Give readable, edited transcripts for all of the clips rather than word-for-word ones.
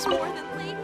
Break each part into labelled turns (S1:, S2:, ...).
S1: More than Lady.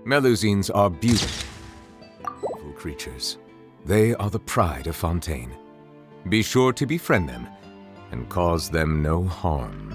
S2: Melusines are beautiful creatures. They are the pride of Fontaine. Be sure to befriend them and cause them no harm.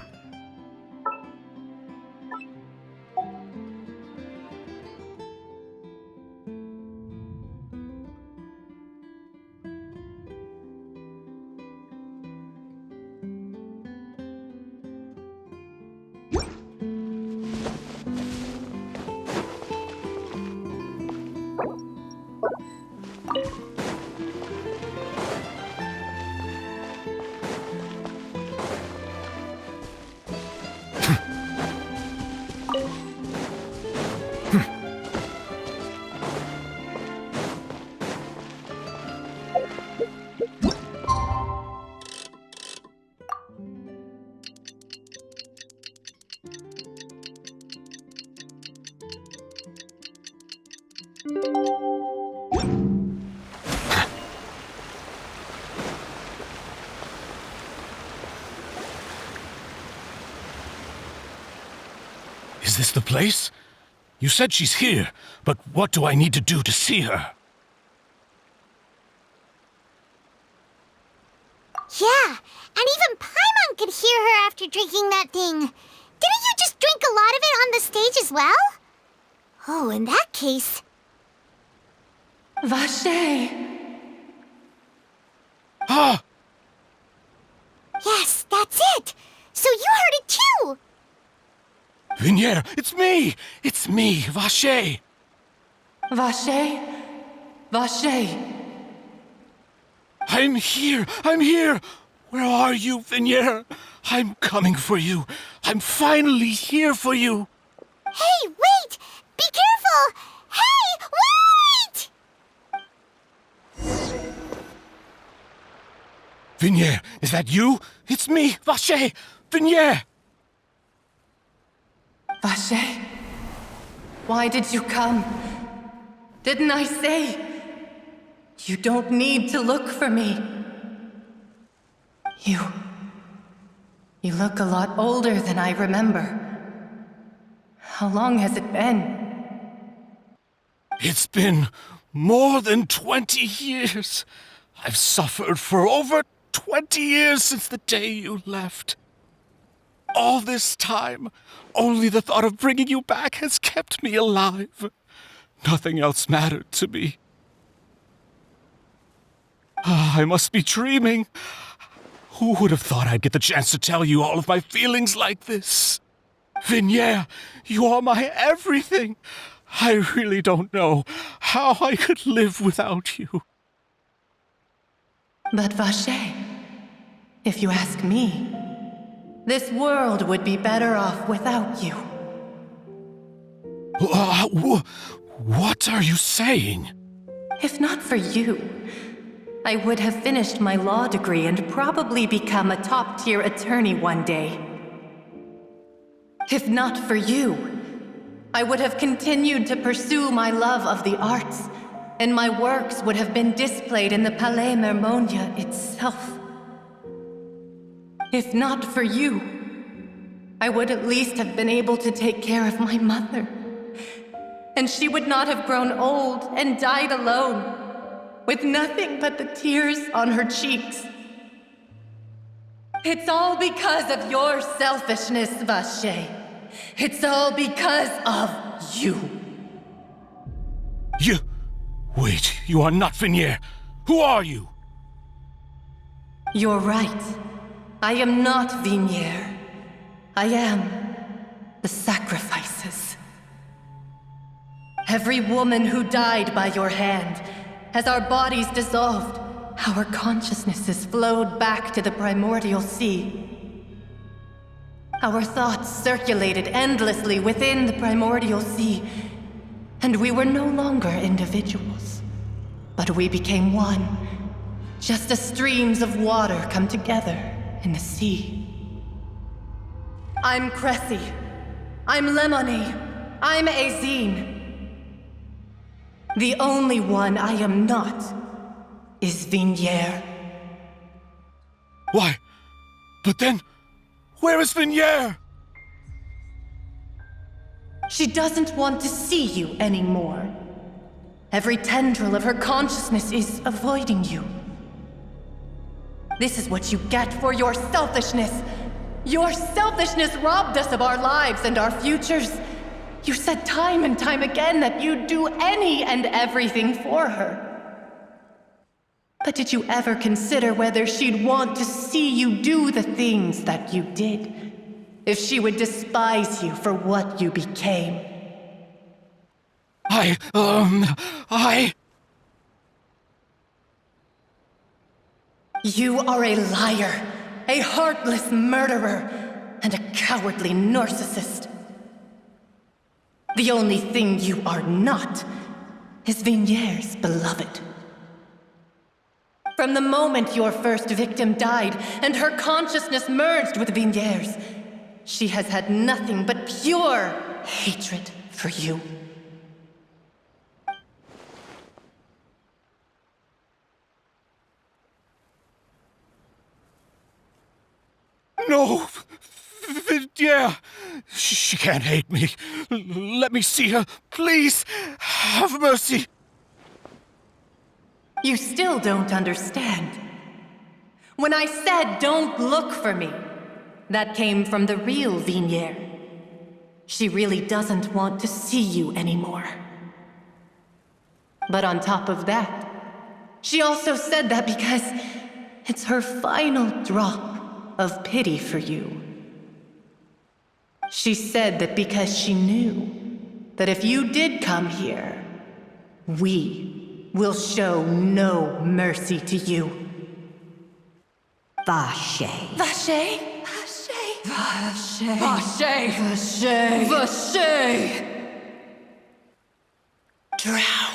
S3: Is this the place? You said she's here, but what do I need to do to see her?
S4: Yeah, and even Paimon could hear her after drinking that thing. Didn't you just drink a lot of it on the stage as well? Oh, in that case...
S1: Vache!
S3: Ah!
S4: Yes, that's it! So you heard it too!
S3: Vignier, it's me! It's me, Vache!
S1: Vache? Vache!
S3: I'm here! I'm here! Where are you, Vignier? I'm coming for you. I'm finally here for you.
S4: Hey, wait! Be careful! Hey, wait!
S3: Vignier, is that you? It's me, Vache! Vignier!
S1: Vache? Why did you come? Didn't I say? You don't need to look for me. You look a lot older than I remember. How long has it been?
S3: It's been more than 20 years. I've suffered for over 20 years since the day you left. All this time, only the thought of bringing you back has kept me alive. Nothing else mattered to me. I must be dreaming. Who would have thought I'd get the chance to tell you all of my feelings like this? Vignier, you are my everything. I really don't know how I could live without you.
S1: But Vacher, if you ask me, this world would be better off without you.
S3: What are you saying?
S1: If not for you, I would have finished my law degree and probably become a top-tier attorney one day. If not for you, I would have continued to pursue my love of the arts, and my works would have been displayed in the Palais Mermonia itself. If not for you, I would at least have been able to take care of my mother. And she would not have grown old and died alone, with nothing but the tears on her cheeks. It's all because of your selfishness, Vacher. It's all because of you.
S3: Wait, you are not Vignier. Who are you?
S1: You're right. I am not Vignier. I am the sacrifices. Every woman who died by your hand, as our bodies dissolved, our consciousnesses flowed back to the primordial sea. Our thoughts circulated endlessly within the primordial sea, and we were no longer individuals, but we became one, just as streams of water come together in the sea. I'm Cressy. I'm Lemony. I'm Azine. The only one I am not is Vignier.
S3: Why? But then, where is Vignier?
S1: She doesn't want to see you anymore. Every tendril of her consciousness is avoiding you. This is what you get for your selfishness. Your selfishness robbed us of our lives and our futures. You said time and time again that you'd do any and everything for her. But did you ever consider whether she'd want to see you do the things that you did? If she would despise you for what you became? You are a liar, a heartless murderer, and a cowardly narcissist. The only thing you are not is Vignier's beloved. From the moment your first victim died and her consciousness merged with Vignier's, she has had nothing but pure hatred for you.
S3: No! Vignier! She can't hate me. Let me see her. Please! Have mercy!
S1: You still don't understand. When I said don't look for me, that came from the real Vignier. She really doesn't want to see you anymore. But on top of that, she also said that because it's her final drop of pity for you. She said that because she knew that if you did come here, we will show no mercy to you.
S5: Vacher.
S1: Vacher? Vacher? Vacher? Vacher? Vacher? Drown.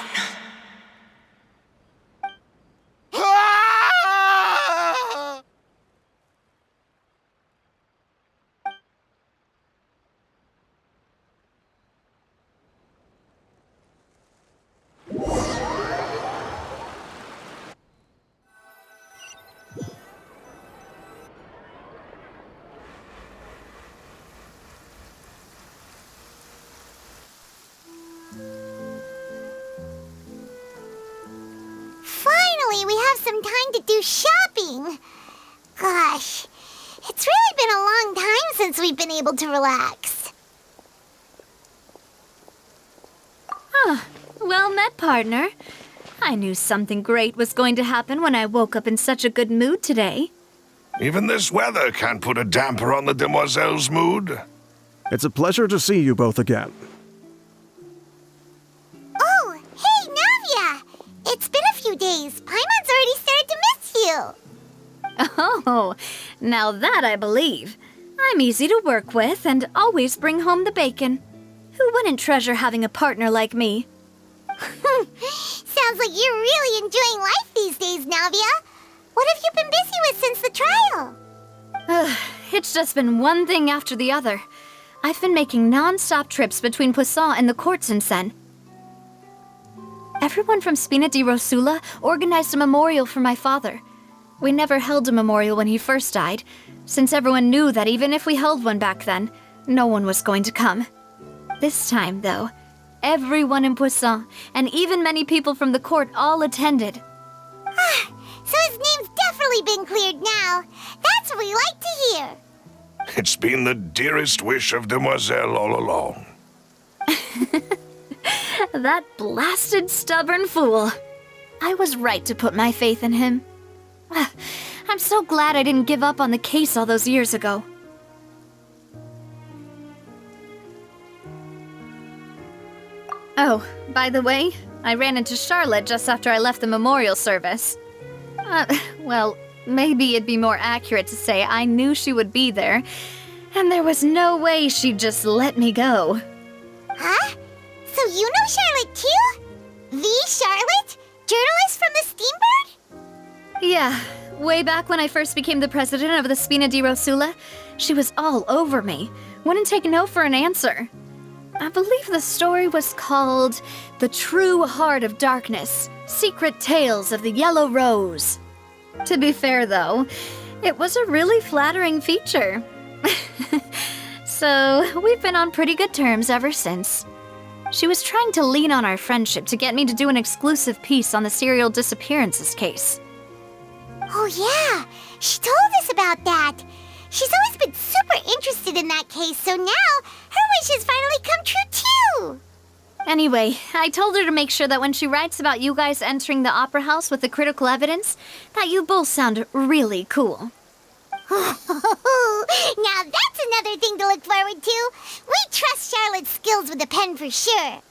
S4: finally we have some time to do shopping. Gosh, it's really been a long time since we've been able to relax.
S5: Well met, partner. I knew something great was going to happen when I woke up in such a good mood today.
S6: Even this weather can't put a damper on the demoiselle's mood.
S7: It's a pleasure to see you both again.
S4: Oh, hey, Navia! It's been a few days. Paimon's already started to miss you.
S5: Oh, now that I believe. I'm easy to work with and always bring home the bacon. Who wouldn't treasure having a partner like me?
S4: Sounds like you're really enjoying life these days, Navia. What have you been busy with since the trial?
S5: It's just been one thing after the other. I've been making non-stop trips between Poisson and the courts in Sen. Everyone from Spina di Rosula organized a memorial for my father. We never held a memorial when he first died, since everyone knew that even if we held one back then, no one was going to come. This time, though, everyone in Poisson, and even many people from the court, all attended.
S4: So his name's definitely been cleared now. That's what we like to hear.
S6: It's been the dearest wish of Demoiselle all along.
S5: That blasted stubborn fool. I was right to put my faith in him. I'm so glad I didn't give up on the case all those years ago. Oh, by the way, I ran into Charlotte just after I left the memorial service. Well, maybe it'd be more accurate to say I knew she would be there, and there was no way she'd just let me go.
S4: Huh? So you know Charlotte too? The Charlotte? Journalist from the Steambird?
S5: Yeah, way back when I first became the president of the Spina di Rosula, she was all over me. Wouldn't take no for an answer. I believe the story was called The True Heart of Darkness, Secret Tales of the Yellow Rose. To be fair, though, it was a really flattering feature. So, we've been on pretty good terms ever since. She was trying to lean on our friendship to get me to do an exclusive piece on the serial disappearances case.
S4: Oh yeah, she told us about that. She's always been super interested in that case, so now her wish has finally come true too.
S5: Anyway, I told her to make sure that when she writes about you guys entering the opera house with the critical evidence, that you both sound really cool.
S4: Now that's another thing to look forward to. We trust Charlotte's skills with a pen for sure.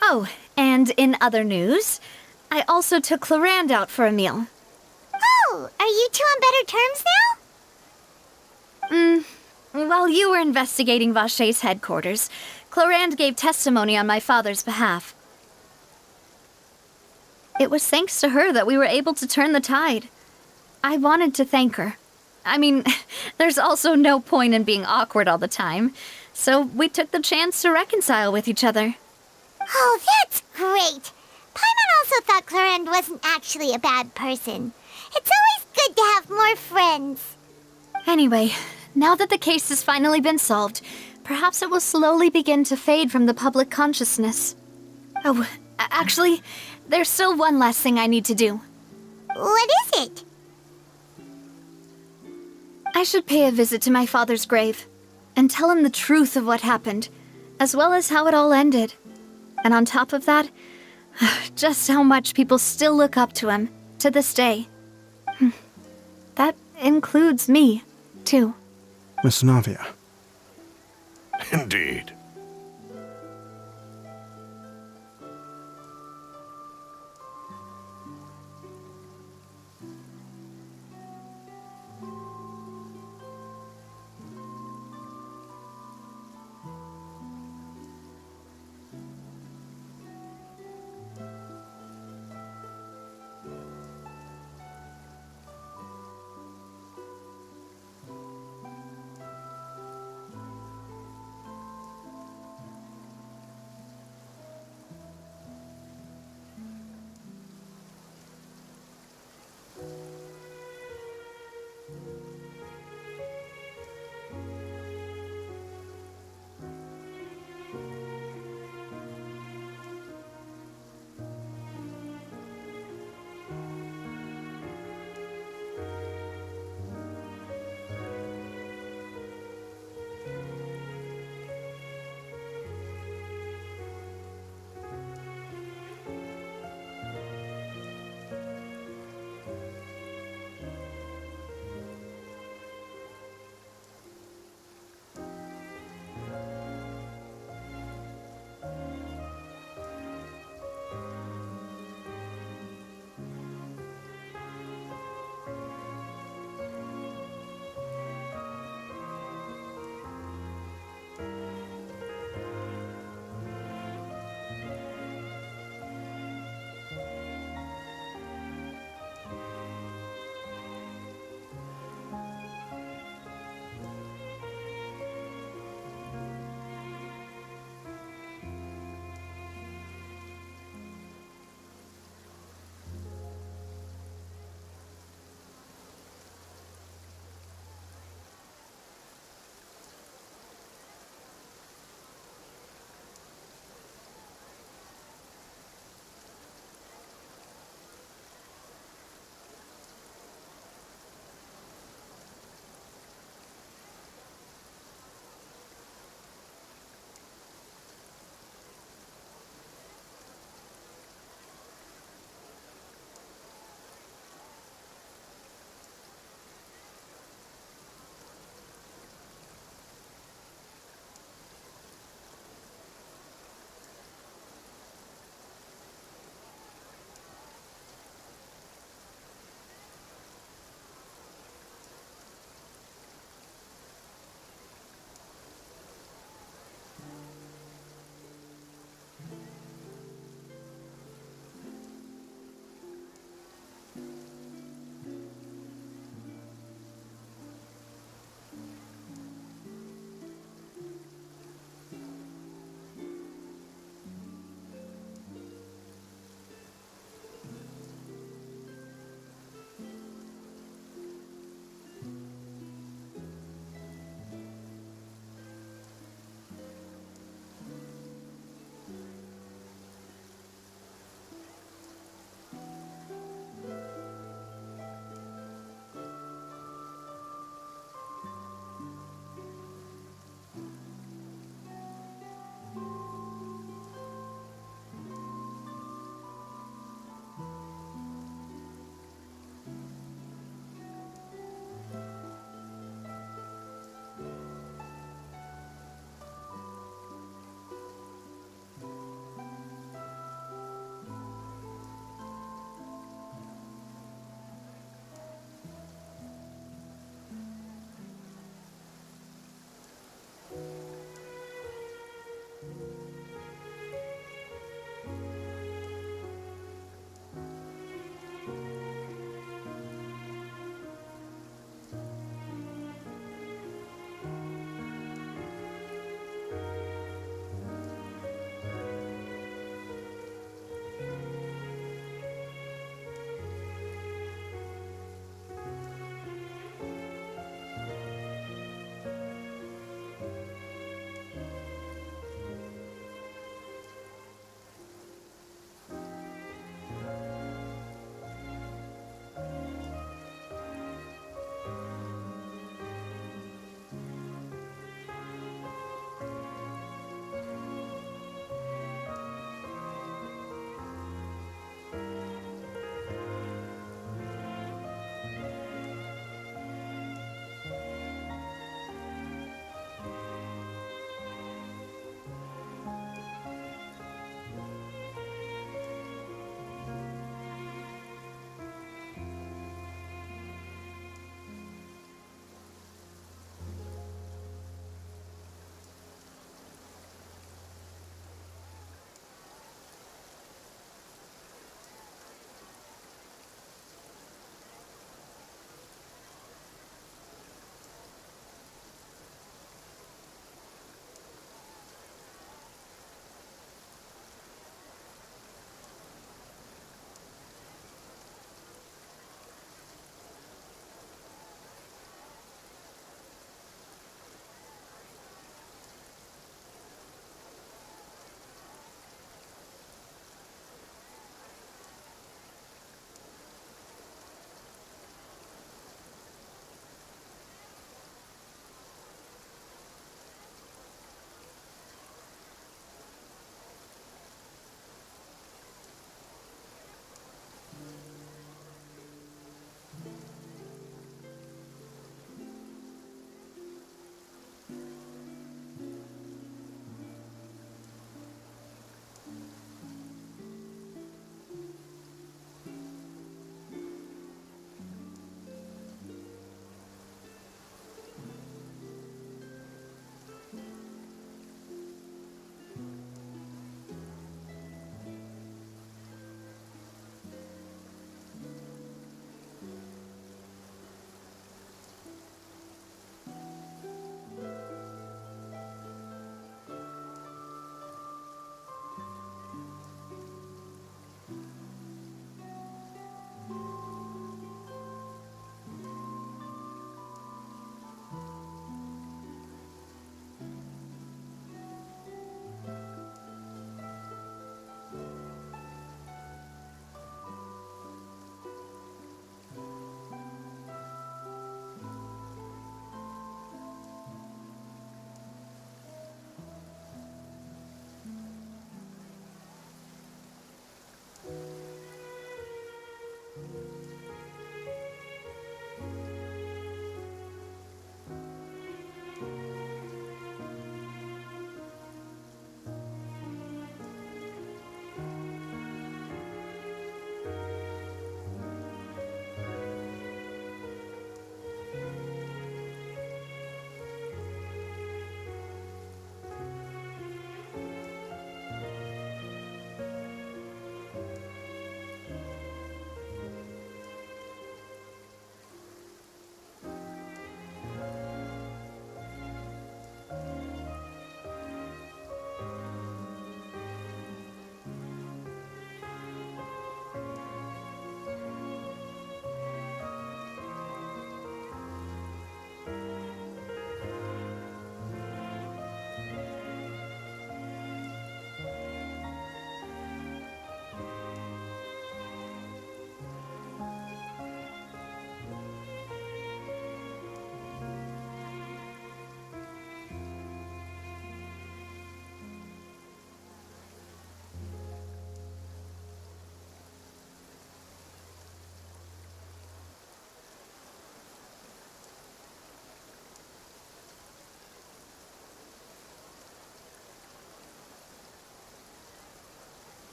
S5: Oh, and in other news, I also took Clarande out for a meal.
S4: Oh, are you two on better terms now?
S5: While you were investigating Vacher's headquarters, Clarande gave testimony on my father's behalf. It was thanks to her that we were able to turn the tide. I wanted to thank her. I mean, there's also no point in being awkward all the time, so we took the chance to reconcile with each other.
S4: Oh, that's great. Paimon also thought Clarande wasn't actually a bad person. It's always good to have more friends.
S5: Anyway, now that the case has finally been solved, perhaps it will slowly begin to fade from the public consciousness. Oh, actually, there's still one last thing I need to do.
S4: What is it?
S5: I should pay a visit to my father's grave and tell him the truth of what happened, as well as how it all ended. And on top of that, just how much people still look up to him to this day. That includes me, too.
S7: Miss Navia.
S6: Indeed.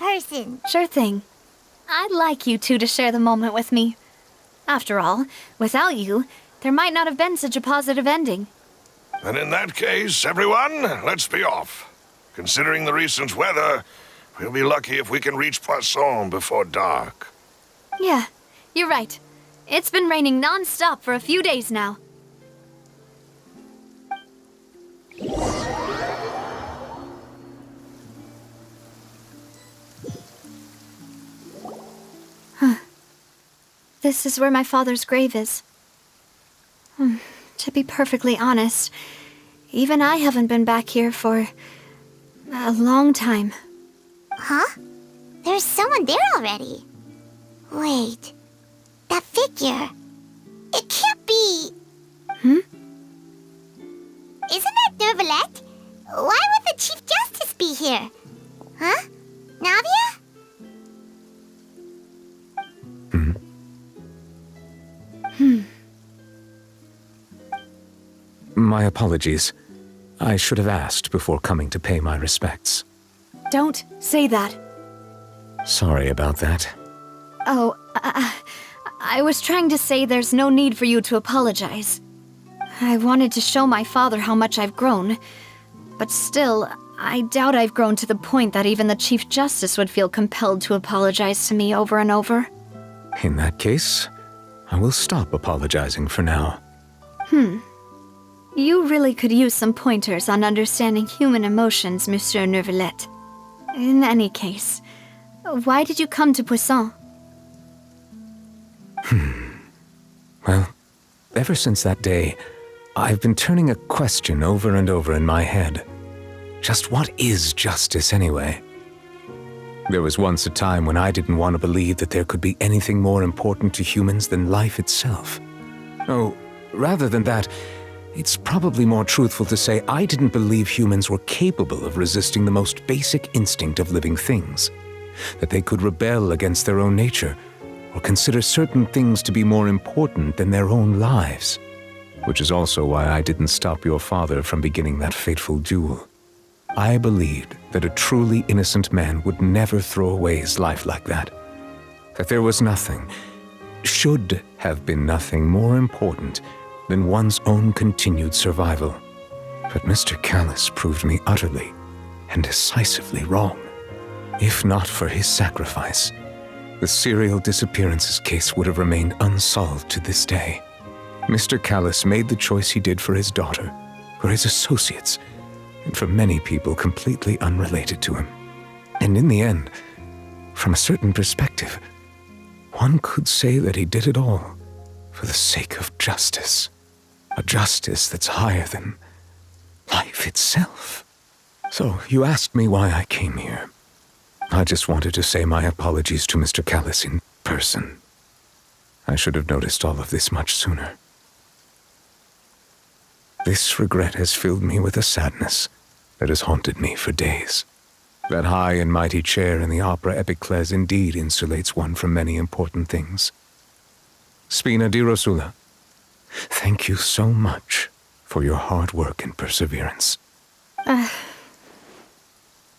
S4: person.
S5: Sure thing. I'd like you two to share the moment with me. After all, without you, there might not have been such a positive ending.
S6: And in that case, everyone, let's be off. Considering the recent weather, we'll be lucky if we can reach Poisson before dark.
S5: Yeah, you're right. It's been raining non-stop for a few days now. This is where my father's grave is. To be perfectly honest, even I haven't been back here for a long time.
S4: Huh? There's someone there already. Wait. That figure. It can't be.
S5: Hmm?
S4: Isn't that Neuvillette? Why would the Chief Justice be here? Huh? Navia?
S2: My apologies. I should have asked before coming to pay my respects.
S5: Don't say that.
S2: Sorry about that.
S5: Oh, I was trying to say there's no need for you to apologize. I wanted to show my father how much I've grown, but still, I doubt I've grown to the point that even the Chief Justice would feel compelled to apologize to me over and over.
S2: In that case, I will stop apologizing for now.
S5: You really could use some pointers on understanding human emotions, Monsieur Neuvillette. In any case, why did you come to Poisson?
S2: Well, ever since that day, I've been turning a question over and over in my head. Just what is justice anyway? There was once a time when I didn't want to believe that there could be anything more important to humans than life itself. Oh, rather than that, it's probably more truthful to say I didn't believe humans were capable of resisting the most basic instinct of living things, that they could rebel against their own nature, or consider certain things to be more important than their own lives. Which is also why I didn't stop your father from beginning that fateful duel. I believed that a truly innocent man would never throw away his life like that. That there was nothing, should have been nothing more important than one's own continued survival. But Mr. Callis proved me utterly and decisively wrong. If not for his sacrifice, the serial disappearances case would have remained unsolved to this day. Mr. Callis made the choice he did for his daughter, for his associates, and for many people completely unrelated to him. And in the end, from a certain perspective, one could say that he did it all for the sake of justice. A justice that's higher than life itself. So, you asked me why I came here. I just wanted to say my apologies to Mr. Callis in person. I should have noticed all of this much sooner. This regret has filled me with a sadness that has haunted me for days. That high and mighty chair in the Opera Epiclese indeed insulates one from many important things. Spina di Rosula, thank you so much for your hard work and perseverance.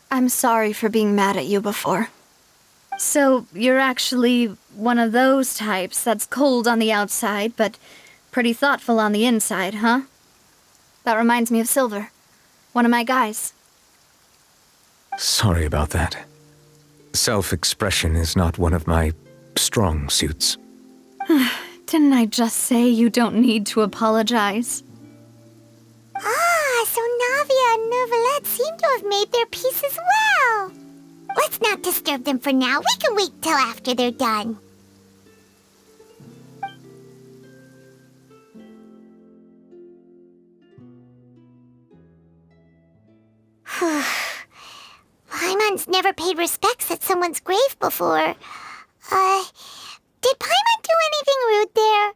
S5: I'm sorry for being mad at you before. So, you're actually one of those types that's cold on the outside, but pretty thoughtful on the inside, huh? That reminds me of Silver, one of my guys.
S2: Sorry about that. Self-expression is not one of my strong suits.
S5: Didn't I just say you don't need to apologize?
S4: Ah, so Navia and Neuvillette seem to have made their peace as well. Let's not disturb them for now. We can wait till after they're done. Paimon's never paid respects at someone's grave before. Did Paimon do anything rude there?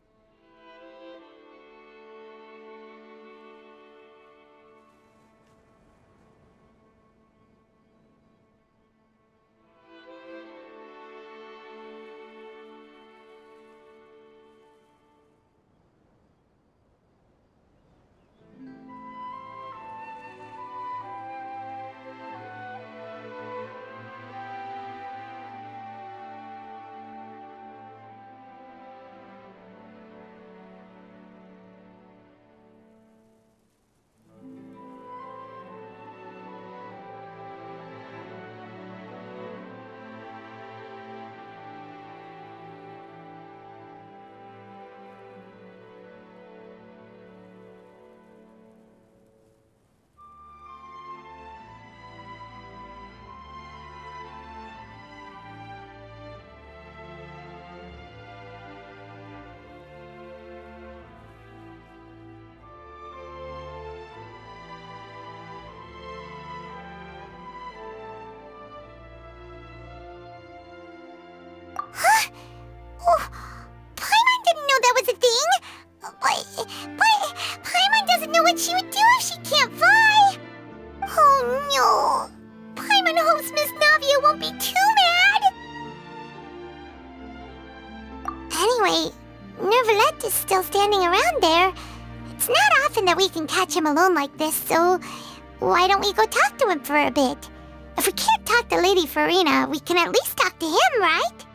S4: there. It's not often that we can catch him alone like this, so why don't we go talk to him for a bit? If we can't talk to Lady Farina, we can at least talk to him, right?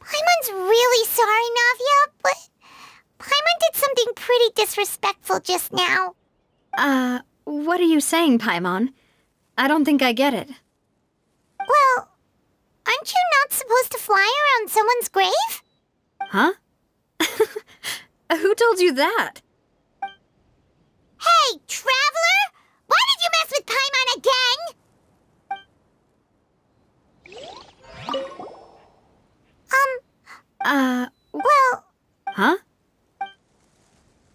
S4: Paimon's really sorry, Navia, but Paimon did something pretty disrespectful just now.
S5: What are you saying, Paimon? I don't think I get it.
S4: Well, aren't you not supposed to fly around someone's grave?
S5: Huh? Who told you that?
S4: Hey, Traveler! Why did you mess with Paimon again? Well...
S5: Huh?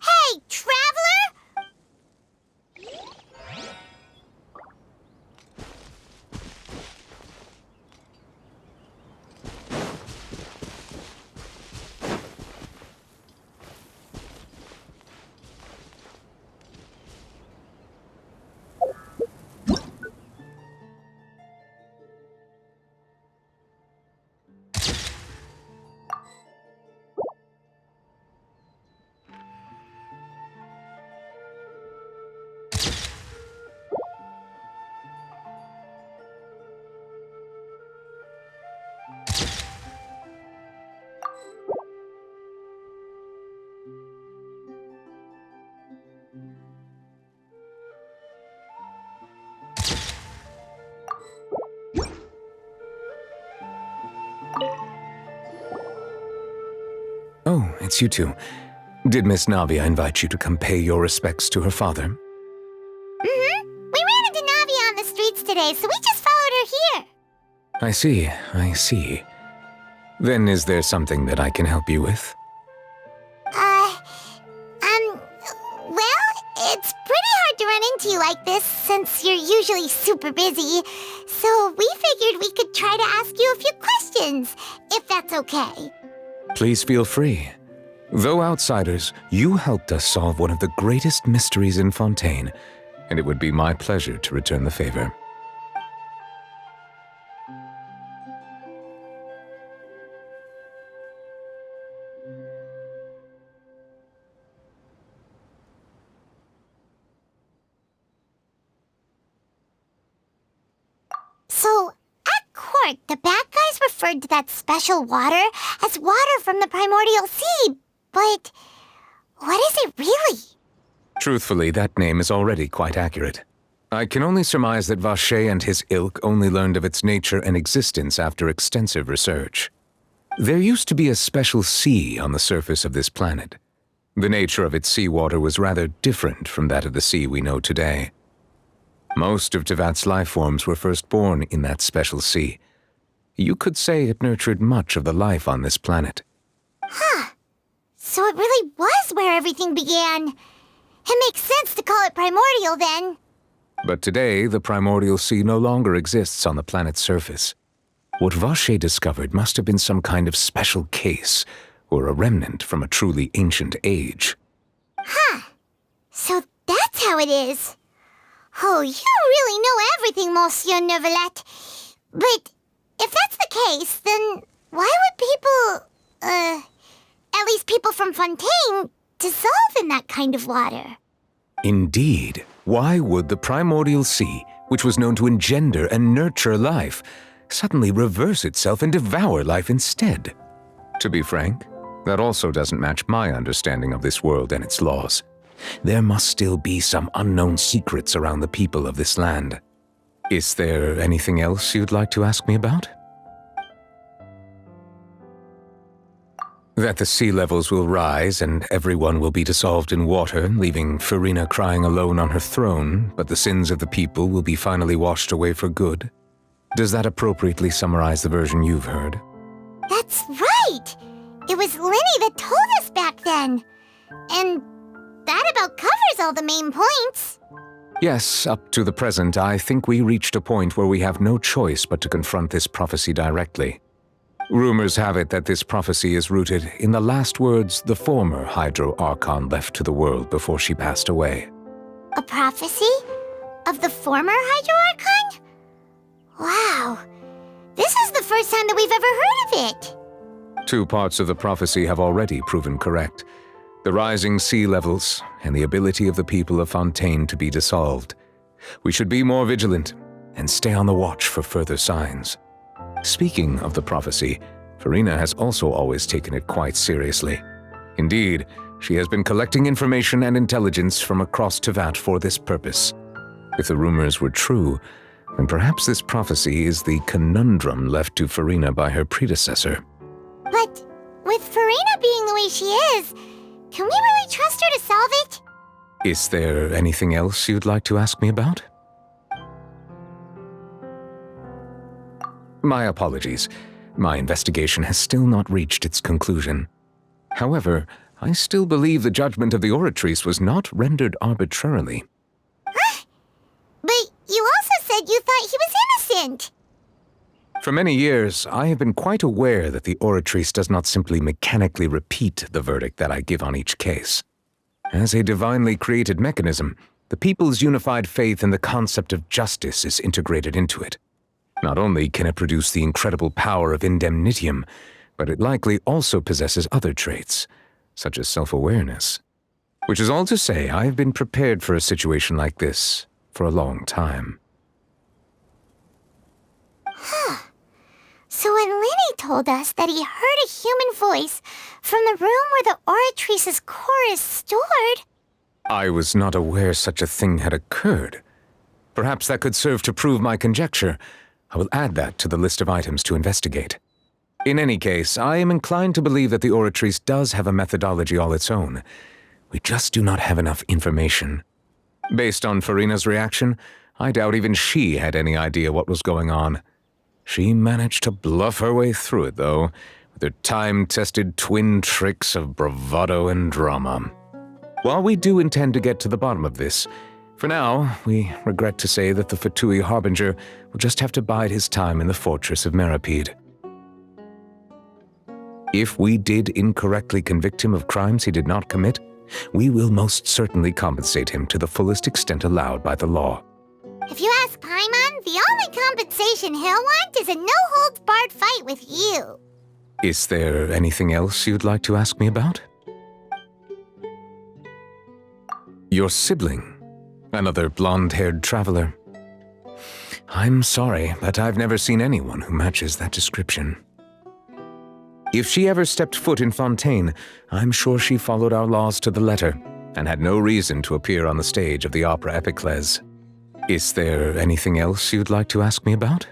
S4: Hey, Traveler!
S2: Oh, it's you two. Did Miss Navia invite you to come pay your respects to her father?
S4: Mm-hmm. We ran into Navia on the streets today, so we just followed her here.
S2: I see. Then is there something that I can help you with?
S4: Well, it's pretty hard to run into you like this since you're usually super busy. So we figured we could try to ask you a few questions, if that's okay.
S2: Please feel free. Though outsiders, you helped us solve one of the greatest mysteries in Fontaine, and it would be my pleasure to return the favor.
S4: So, at court, the bad guys referred to that special water as water from the primordial sea, but what is it really?
S2: Truthfully, that name is already quite accurate. I can only surmise that Vacher and his ilk only learned of its nature and existence after extensive research. There used to be a special sea on the surface of this planet. The nature of its seawater was rather different from that of the sea we know today. Most of Tevat's life forms were first born in that special sea. You could say it nurtured much of the life on this planet.
S4: Huh. So it really was where everything began. It makes sense to call it primordial then.
S2: But today, the primordial sea no longer exists on the planet's surface. What Vacher discovered must have been some kind of special case, or a remnant from a truly ancient age.
S4: Huh. So that's how it is. Oh, you really know everything, Monsieur Neuvillette. But if that's the case, then why would people, at least people from Fontaine, dissolve in that kind of water?
S2: Indeed. Why would the primordial sea, which was known to engender and nurture life, suddenly reverse itself and devour life instead? To be frank, that also doesn't match my understanding of this world and its laws. There must still be some unknown secrets around the people of this land. Is there anything else you'd like to ask me about? That the sea levels will rise and everyone will be dissolved in water, leaving Farina crying alone on her throne, but the sins of the people will be finally washed away for good. Does that appropriately summarize the version you've heard?
S4: That's right! It was Linny that told us back then. And that about covers all the main points.
S2: Yes, up to the present, I think we reached a point where we have no choice but to confront this prophecy directly. Rumors have it that this prophecy is rooted in the last words the former Hydro Archon left to the world before she passed away.
S4: A prophecy? Of the former Hydro Archon? Wow. This is the first time that we've ever heard of it.
S2: 2 parts of the prophecy have already proven correct. The rising sea levels and the ability of the people of Fontaine to be dissolved. We should be more vigilant and stay on the watch for further signs. Speaking of the prophecy, Farina has also always taken it quite seriously. Indeed, she has been collecting information and intelligence from across Tevat for this purpose. If the rumors were true, then perhaps this prophecy is the conundrum left to Farina by her predecessor.
S4: But with Farina being the way she is, can we really trust her to solve it?
S2: Is there anything else you'd like to ask me about? My apologies. My investigation has still not reached its conclusion. However, I still believe the judgment of the Oratrice was not rendered arbitrarily.
S4: But you also said you thought he was innocent.
S2: For many years, I have been quite aware that the Oratrice does not simply mechanically repeat the verdict that I give on each case. As a divinely created mechanism, the people's unified faith in the concept of justice is integrated into it. Not only can it produce the incredible power of indemnitium, but it likely also possesses other traits, such as self-awareness. Which is all to say, I have been prepared for a situation like this for a long time.
S4: So when Lenny told us that he heard a human voice from the room where the Oratrice's core is stored...
S2: I was not aware such a thing had occurred. Perhaps that could serve to prove my conjecture. I will add that to the list of items to investigate. In any case, I am inclined to believe that the Oratrice does have a methodology all its own. We just do not have enough information. Based on Farina's reaction, I doubt even she had any idea what was going on. She managed to bluff her way through it, though, with her time-tested twin tricks of bravado and drama. While we do intend to get to the bottom of this, for now, we regret to say that the Fatui Harbinger will just have to bide his time in the fortress of Meripede. If we did incorrectly convict him of crimes he did not commit, we will most certainly compensate him to the fullest extent allowed by the law.
S4: If you ask Paimon, the only compensation he'll want is a no-holds-barred fight with you.
S2: Is there anything else you'd like to ask me about? Your sibling, another blonde-haired traveler. I'm sorry, but I've never seen anyone who matches that description. If she ever stepped foot in Fontaine, I'm sure she followed our laws to the letter and had no reason to appear on the stage of the opera Epiclese. Is there anything else you'd like to ask me about?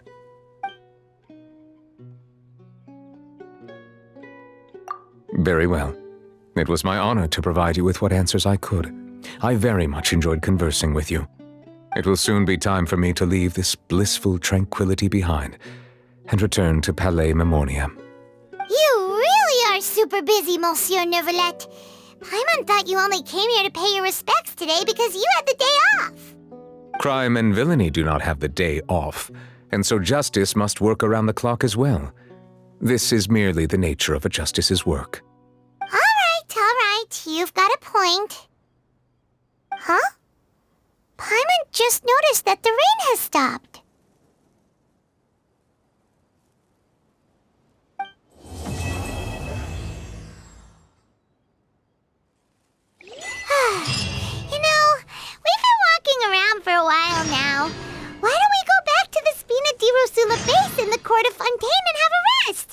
S2: Very well. It was my honor to provide you with what answers I could. I very much enjoyed conversing with you. It will soon be time for me to leave this blissful tranquility behind and return to Palais Memoria.
S4: You really are super busy, Monsieur Neuvillette. Paimon thought you only came here to pay your respects today because you had the day off.
S2: Crime and villainy do not have the day off, and so justice must work around the clock as well. This is merely the nature of a justice's work.
S4: All right. You've got a point. Huh? Paimon just noticed that the rain has stopped. You know, we've been walking around for a while now. Why don't we go back to the Spina di Rosula base in the court of Fontaine and have a rest?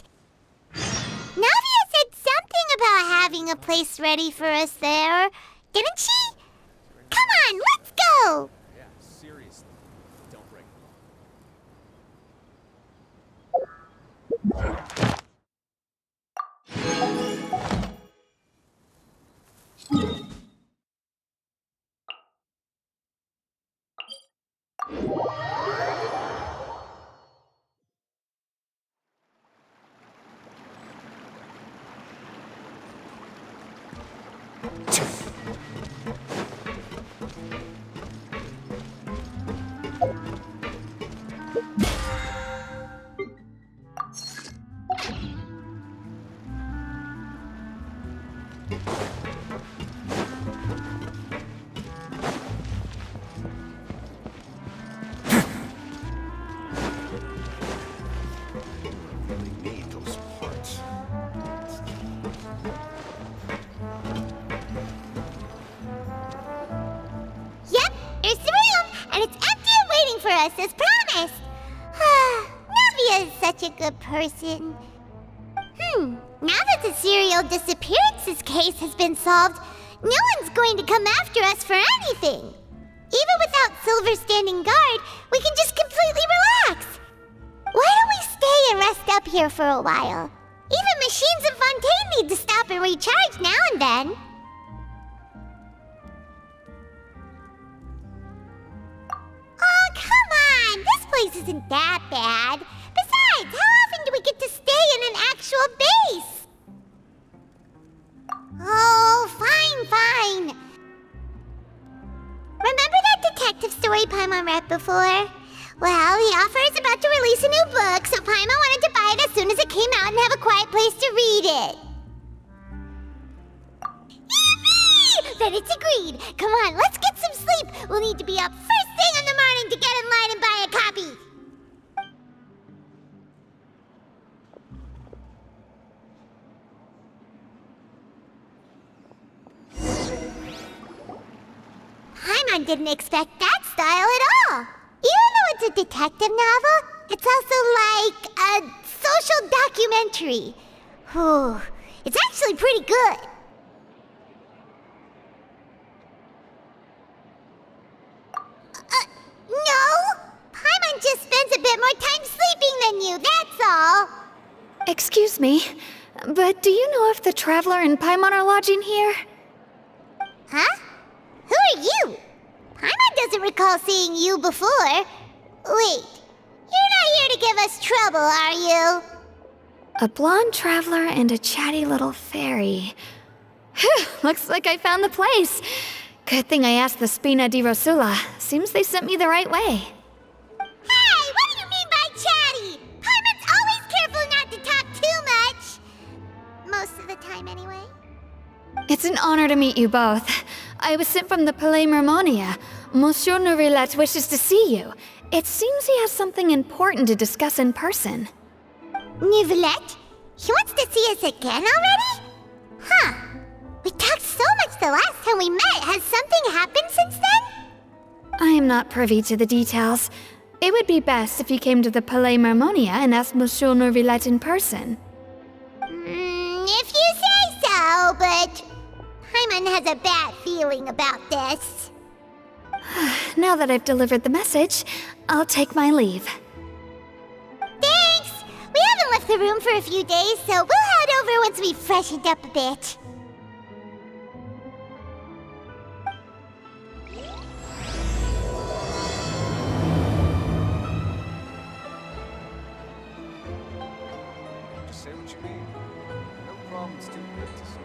S4: Navia said something about having a place ready for us there, didn't she? Come on, let's go!
S8: Yeah, seriously. Don't break
S4: us as promised. Navia is such a good person. Now that the serial disappearances case has been solved, no one's going to come after us for anything. Even without Silver standing guard, we can just completely relax. Why don't we stay and rest up here for a while? Even machines in Fontaine need to stop and recharge now and then. Oh, come on! This place isn't that bad. Besides, how often do we get to stay in an actual base? Oh, fine. Remember that detective story Paimon read before? Well, the author is about to release a new book, so Paimon wanted to buy it as soon as it came out and have a quiet place to read it. Yippee! Then it's agreed. Come on, let's get some sleep. We'll need to be up first thing in the morning to get in line and buy a copy. Paimon didn't expect that style at all. Even though it's a detective novel, it's also like a social documentary. Whew. It's actually pretty good. No! Paimon just spends a bit more time sleeping than you, that's all.
S5: Excuse me, but do you know if the Traveler and Paimon are lodging here?
S4: Huh? Who are you? Paimon doesn't recall seeing you before. Wait, you're not here to give us trouble, are you?
S5: A blonde traveler and a chatty little fairy. Whew, looks like I found the place. Good thing I asked the Spina di Rosula. Seems they sent me the right way.
S4: Hey, what do you mean by chatty? Paimon's always careful not to talk too much. Most of the time, anyway.
S5: It's an honor to meet you both. I was sent from the Palais Mermonia. Monsieur Neuvillette wishes to see you. It seems he has something important to discuss in person.
S4: Neuvillette? He wants to see us again already? Huh. We talked so much the last time we met. Has something happened since then?
S5: I am not privy to the details. It would be best if you came to the Palais Mermonia and asked Monsieur Neuvillette in person.
S4: If you say so, but Paimon has a bad feeling about this.
S5: Now that I've delivered the message, I'll take my leave.
S4: Thanks! We haven't left the room for a few days, so we'll head over once we've freshened up a bit.
S8: Just say what you mean. No problem's too big to solve.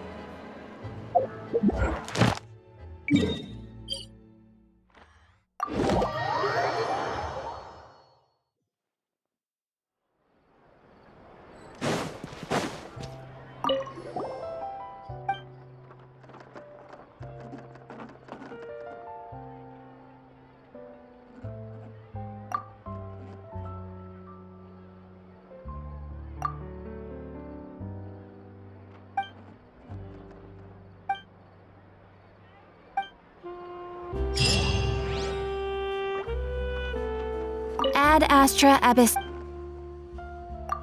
S9: Ad Astra Abyss.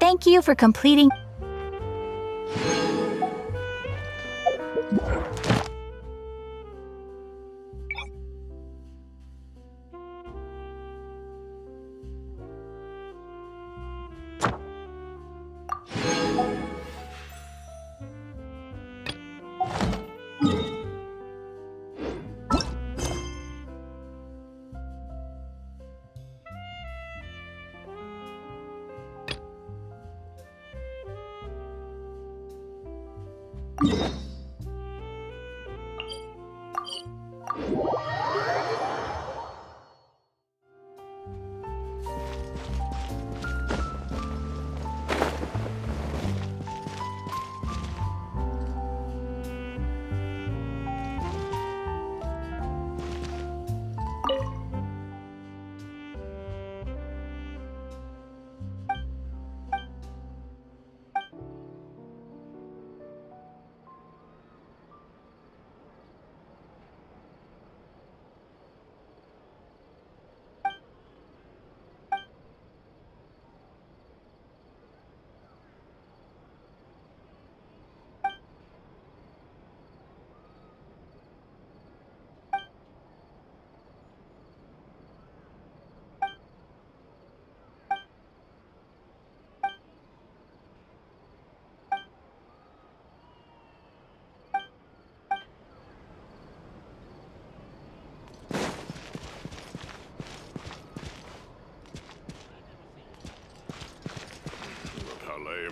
S9: Thank you for completing.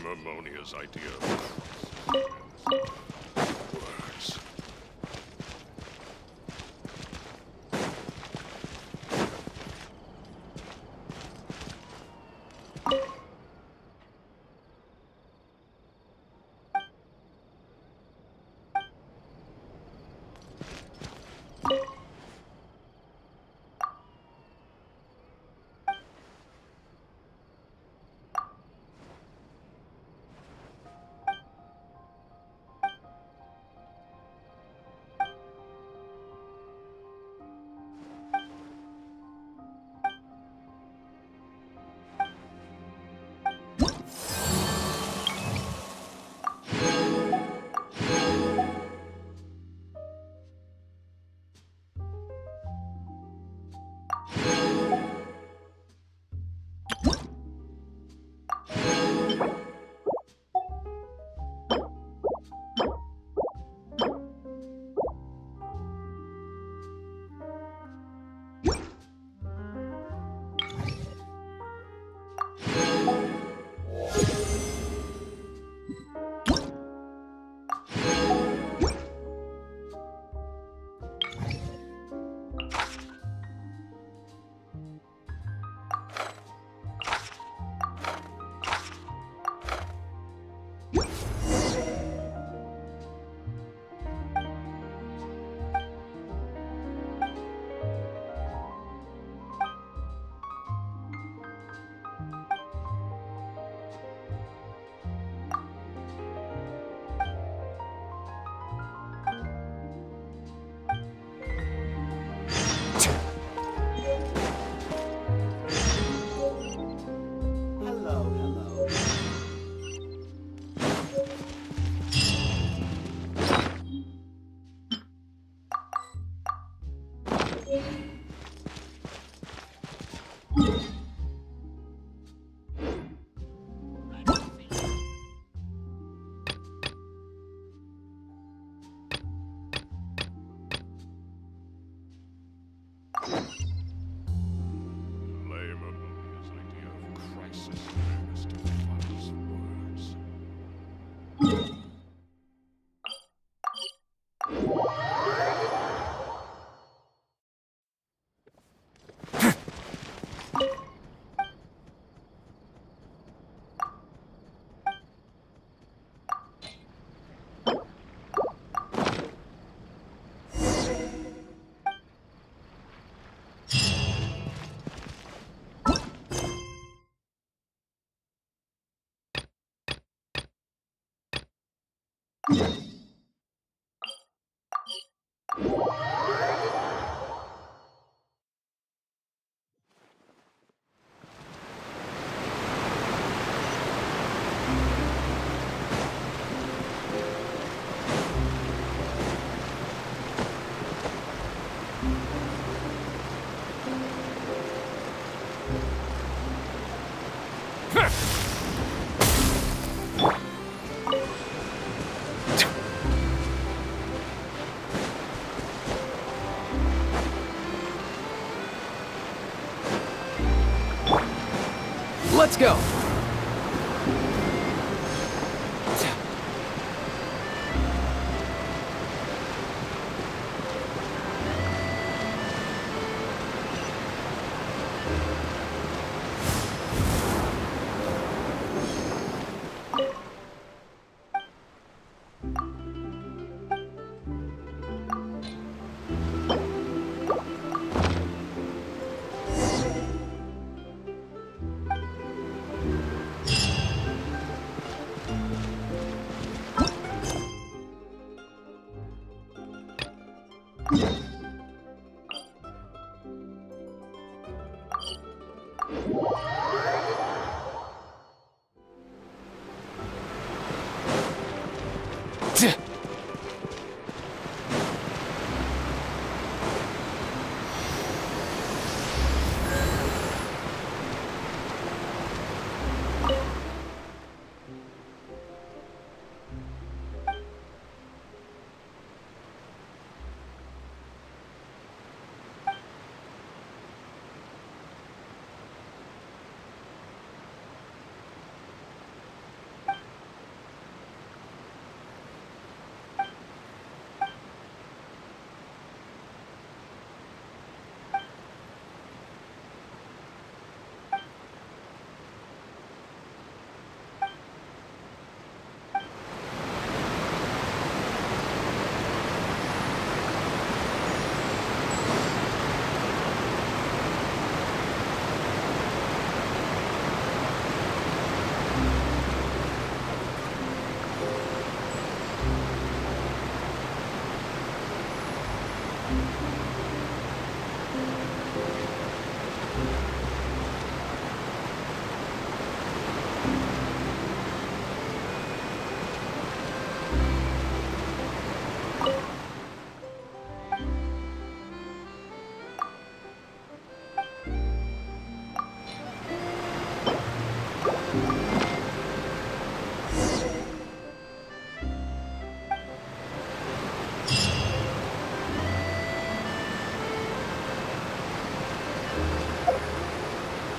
S6: Lame Ammonia's idea of words. Lame Ammonia's idea of crisis awareness defies words.
S10: Let's go!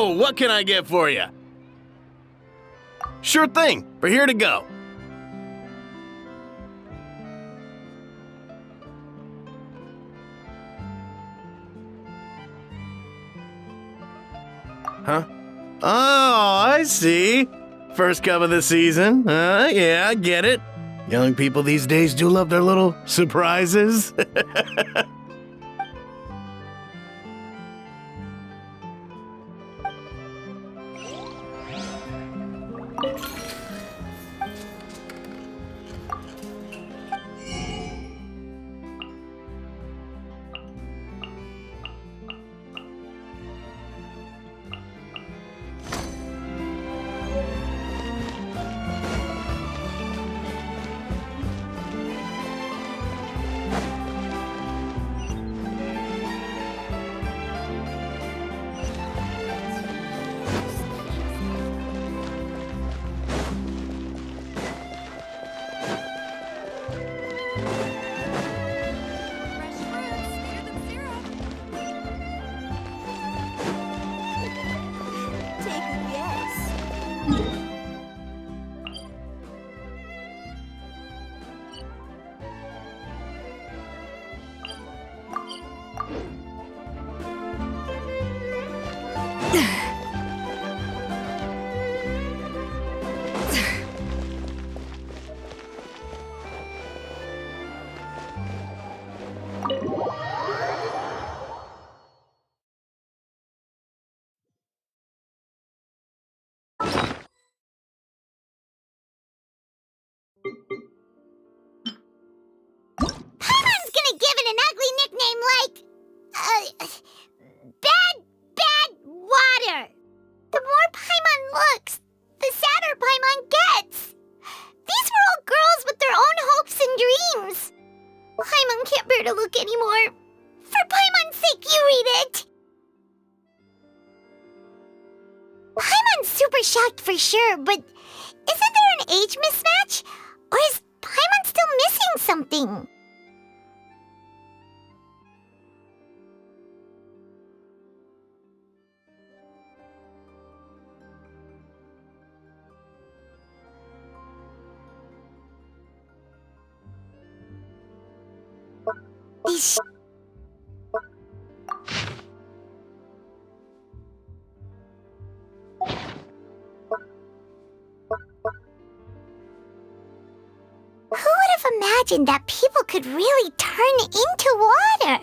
S11: So, what can I get for you? Sure thing. We're here to go. Huh? Oh, I see. First cup of the season. Yeah, I get it. Young people these days do love their little surprises.
S4: Paimon's gonna give it an ugly nickname like... Bad Water. The more Paimon looks, the sadder Paimon gets. These were all girls with their own hopes and dreams. Paimon can't bear to look anymore. For Paimon's sake, you read it. Paimon's super shocked for sure, but isn't there an age mismatch? Or is Paimon still missing something? Who would have imagined that people could really turn into water?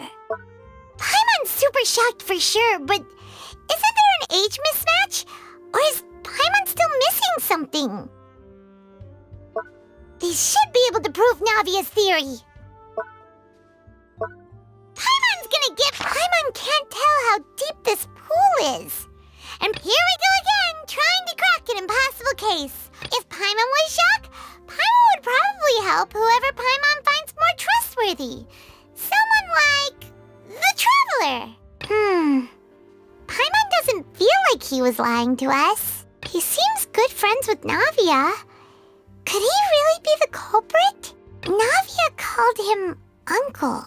S4: Paimon's super shocked for sure, but isn't there an age mismatch? Or is Paimon still missing something? They should be able to prove Navia's theory. Paimon can't tell how deep this pool is. And here we go again, trying to crack an impossible case. If Paimon was shocked, Paimon would probably help whoever Paimon finds more trustworthy. Someone like... the Traveler. Paimon doesn't feel like he was lying to us. He seems good friends with Navia. Could he really be the culprit? Navia called him Uncle.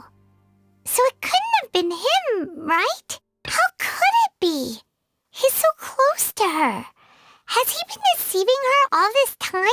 S4: So it couldn't have been him, right? How could it be? He's so close to her. Has he been deceiving her all this time?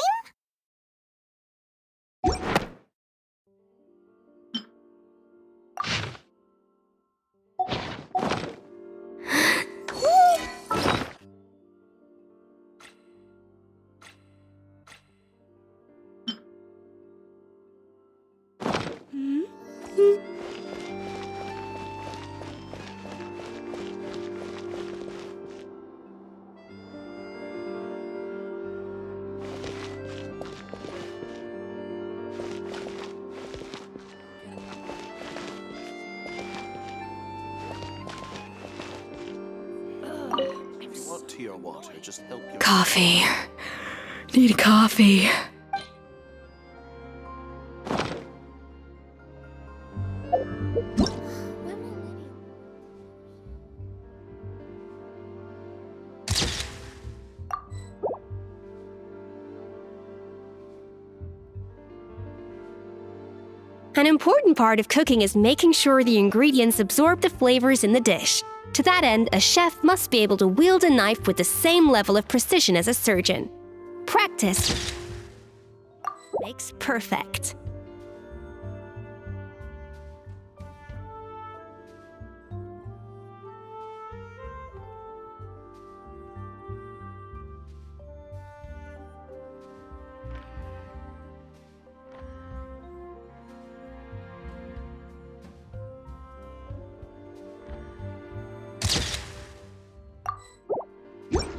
S8: Just help you.
S10: Coffee. Need coffee.
S12: An important part of cooking is making sure the ingredients absorb the flavors in the dish. To that end, a chef must be able to wield a knife with the same level of precision as a surgeon. Practice makes perfect.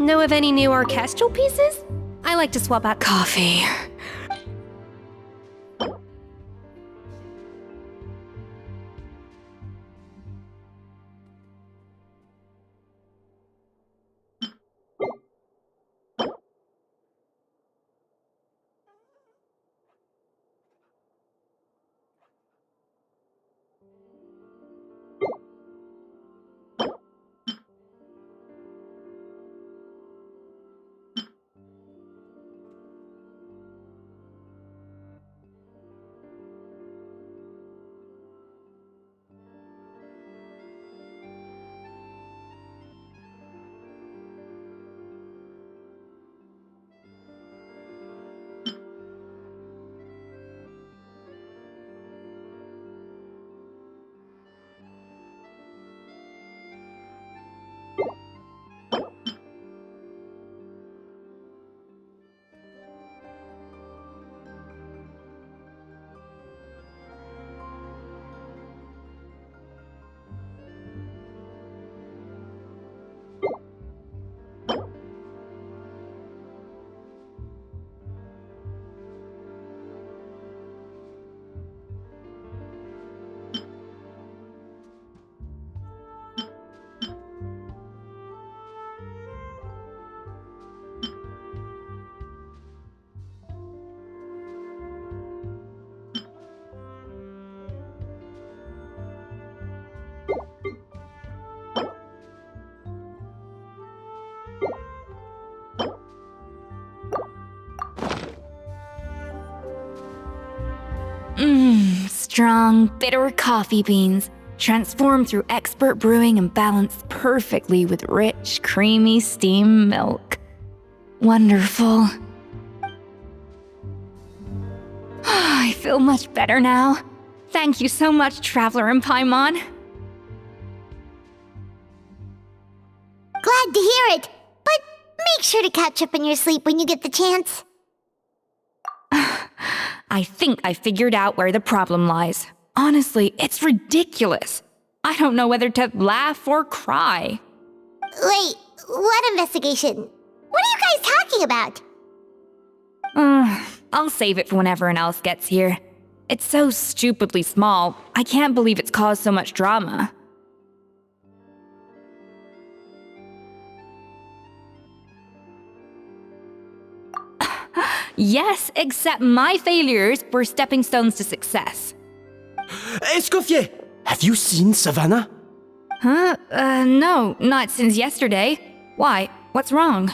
S12: Know of any new orchestral pieces? I like to swap out
S10: Coffee. Strong, bitter coffee beans, transformed through expert brewing and balanced perfectly with rich, creamy steam milk. Wonderful. I feel much better now. Thank you so much, Traveler in Paimon.
S4: Glad to hear it, but make sure to catch up on your sleep when you get the chance.
S10: I think I figured out where the problem lies. Honestly, it's ridiculous. I don't know whether to laugh or cry.
S4: Wait, what investigation? What are you guys talking about?
S10: I'll save it for when everyone else gets here. It's so stupidly small, I can't believe it's caused so much drama. Yes, except my failures were stepping stones to success.
S13: Escoffier, have you seen Savannah?
S10: Huh? No, not since yesterday. Why? What's wrong?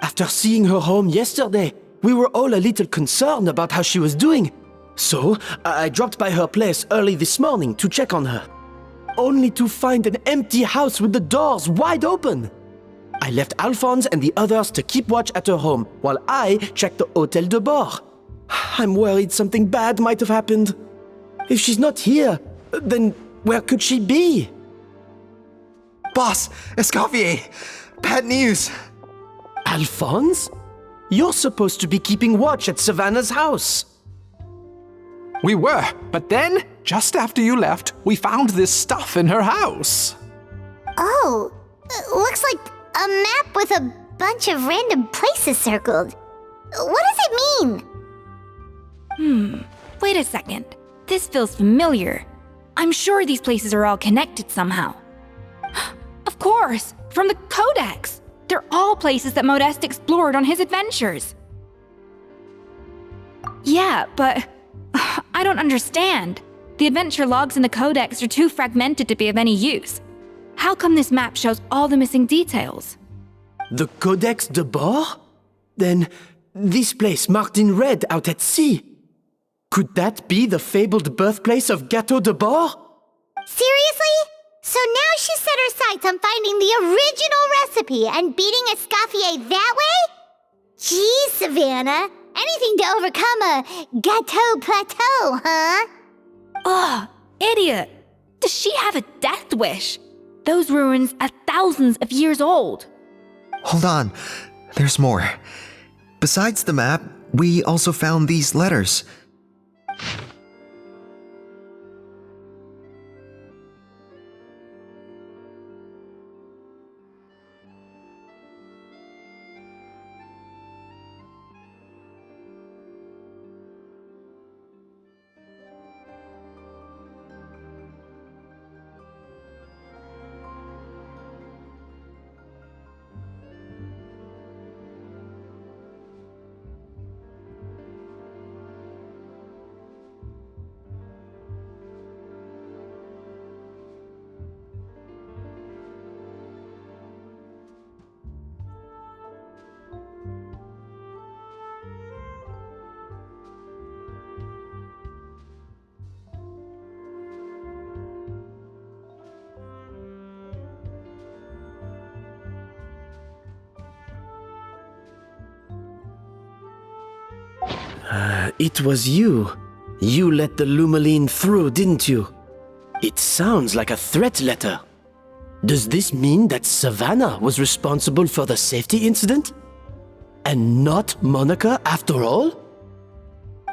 S13: After seeing her home yesterday, we were all a little concerned about how she was doing. So, I dropped by her place early this morning to check on her. Only to find an empty house with the doors wide open. I left Alphonse and the others to keep watch at her home, while I checked the Hôtel de Bord. I'm worried something bad might have happened. If she's not here, then where could she be?
S14: Boss, Escoffier, bad news.
S13: Alphonse? You're supposed to be keeping watch at Savannah's house.
S14: We were, but then, just after you left, we found this stuff in her house.
S4: Oh, looks like a map with a bunch of random places circled. What does it mean?
S10: Wait a second. This feels familiar. I'm sure these places are all connected somehow. Of course, from the Codex. They're all places that Modeste explored on his adventures. Yeah, but I don't understand. The adventure logs in the Codex are too fragmented to be of any use. How come this map shows all the missing details?
S13: The Codex de Bord? Then, this place marked in red out at sea. Could that be the fabled birthplace of Gâteau de Bord?
S4: Seriously? So now she set her sights on finding the original recipe and beating Escoffier that way? Geez, Savannah. Anything to overcome a gâteau plateau, huh?
S10: Ugh, idiot! Does she have a death wish? Those ruins are thousands of years old.
S15: Hold on, there's more. Besides the map, we also found these letters.
S13: It was you. You let the Lumaline through, didn't you? It sounds like a threat letter. Does this mean that Savannah was responsible for the safety incident? And not Monica after all?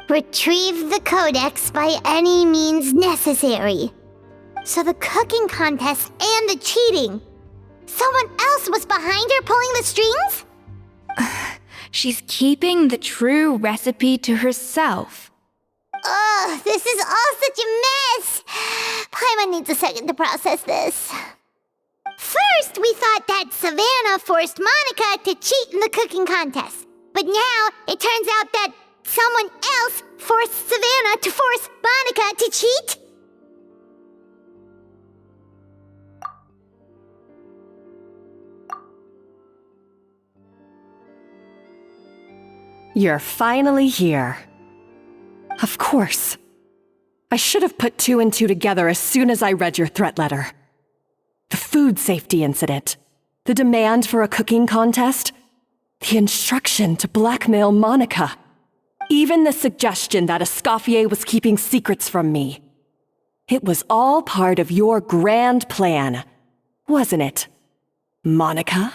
S4: Retrieve the codex by any means necessary. So the cooking contest and the cheating. Someone else was behind her pulling the strings?
S10: She's keeping the true recipe to herself.
S4: Ugh, this is all such a mess. Paimon needs a second to process this. First, we thought that Savannah forced Monica to cheat in the cooking contest. But now, it turns out that someone else forced Savannah to force Monica to cheat?
S16: You're finally here. Of course. I should have put 2 and 2 together as soon as I read your threat letter. The food safety incident, the demand for a cooking contest, the instruction to blackmail Monica, even the suggestion that Escoffier was keeping secrets from me. It was all part of your grand plan, wasn't it, Monica?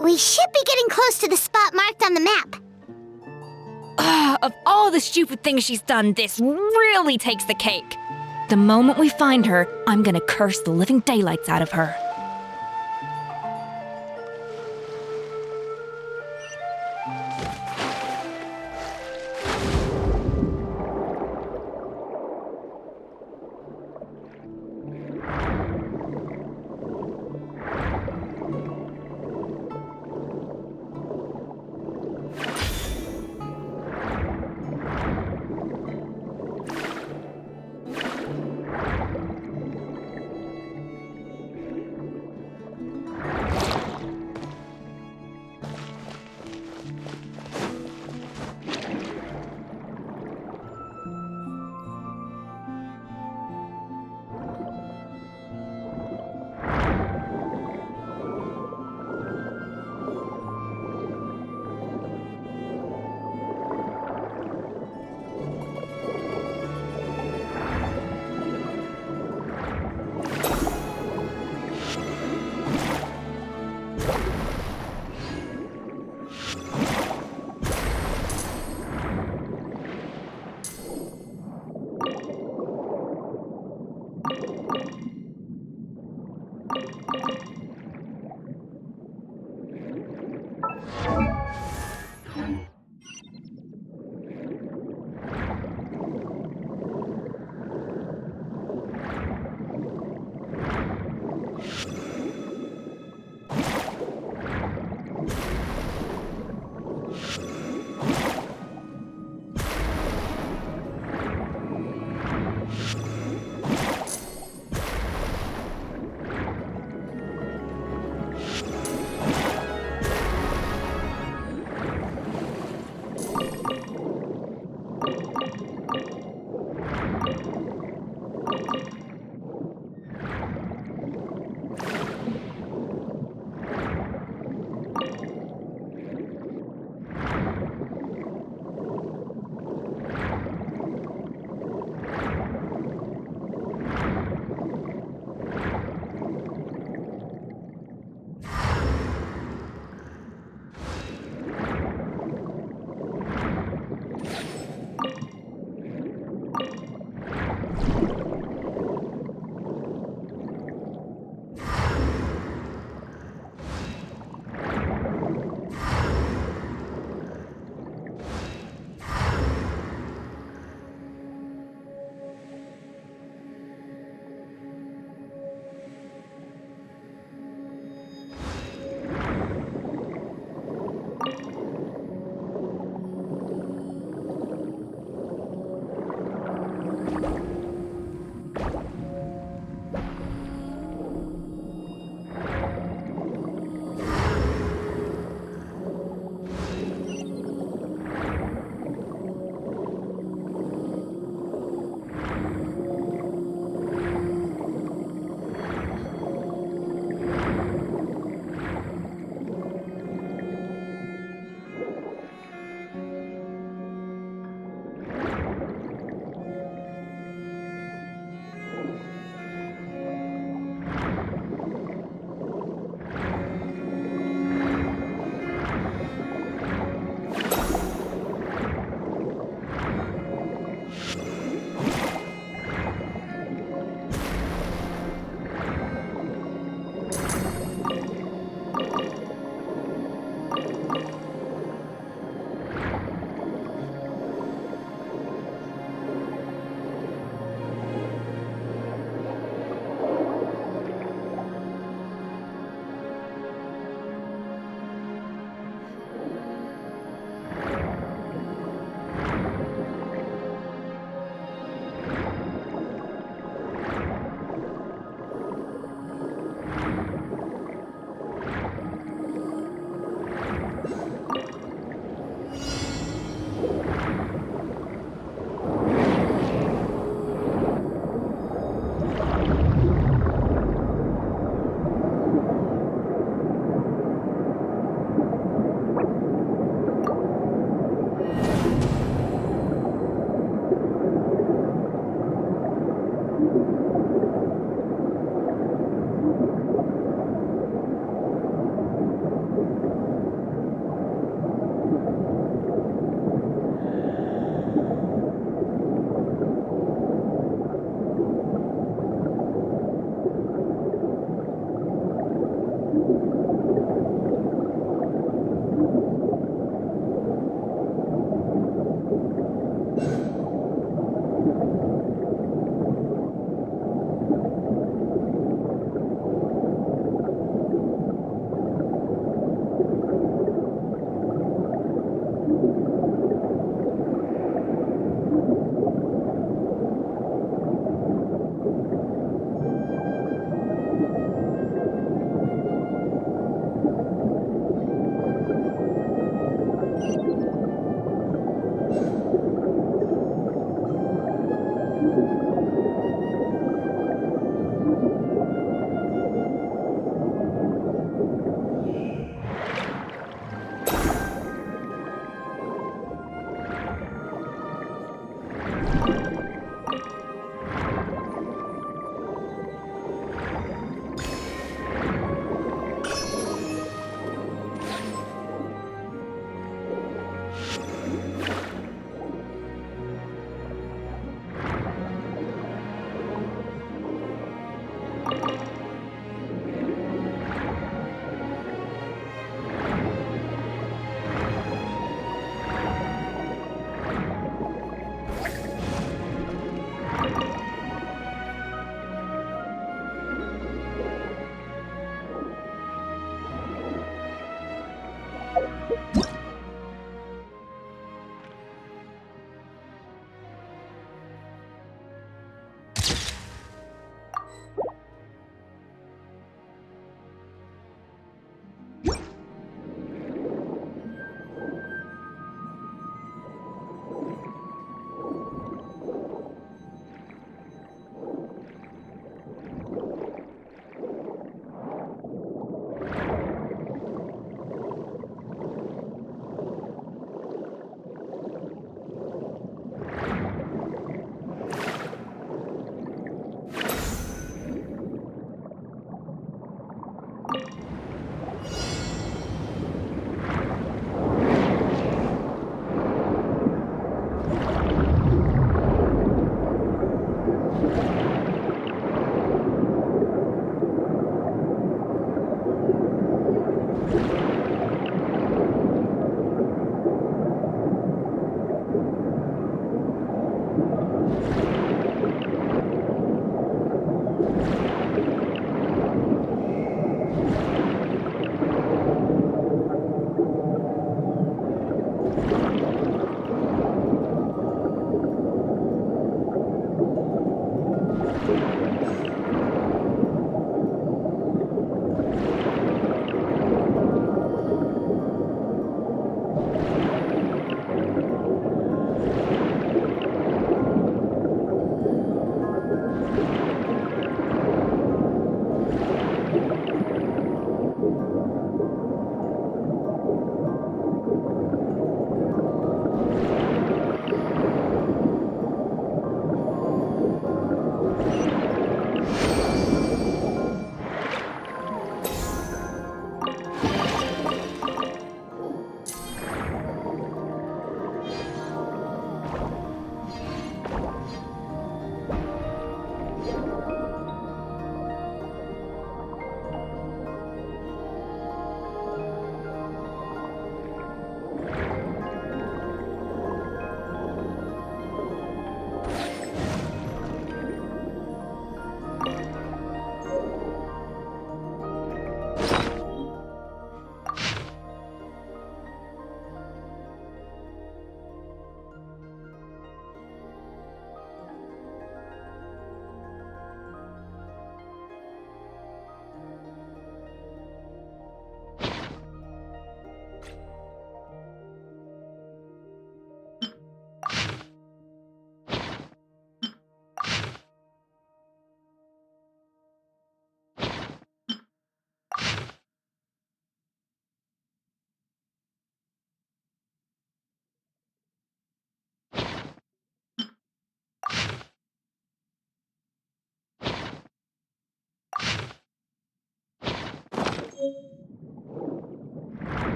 S4: We should be getting close to the spot marked on the map.
S10: Of all the stupid things she's done, this really takes the cake. The moment we find her, I'm gonna curse the living daylights out of her.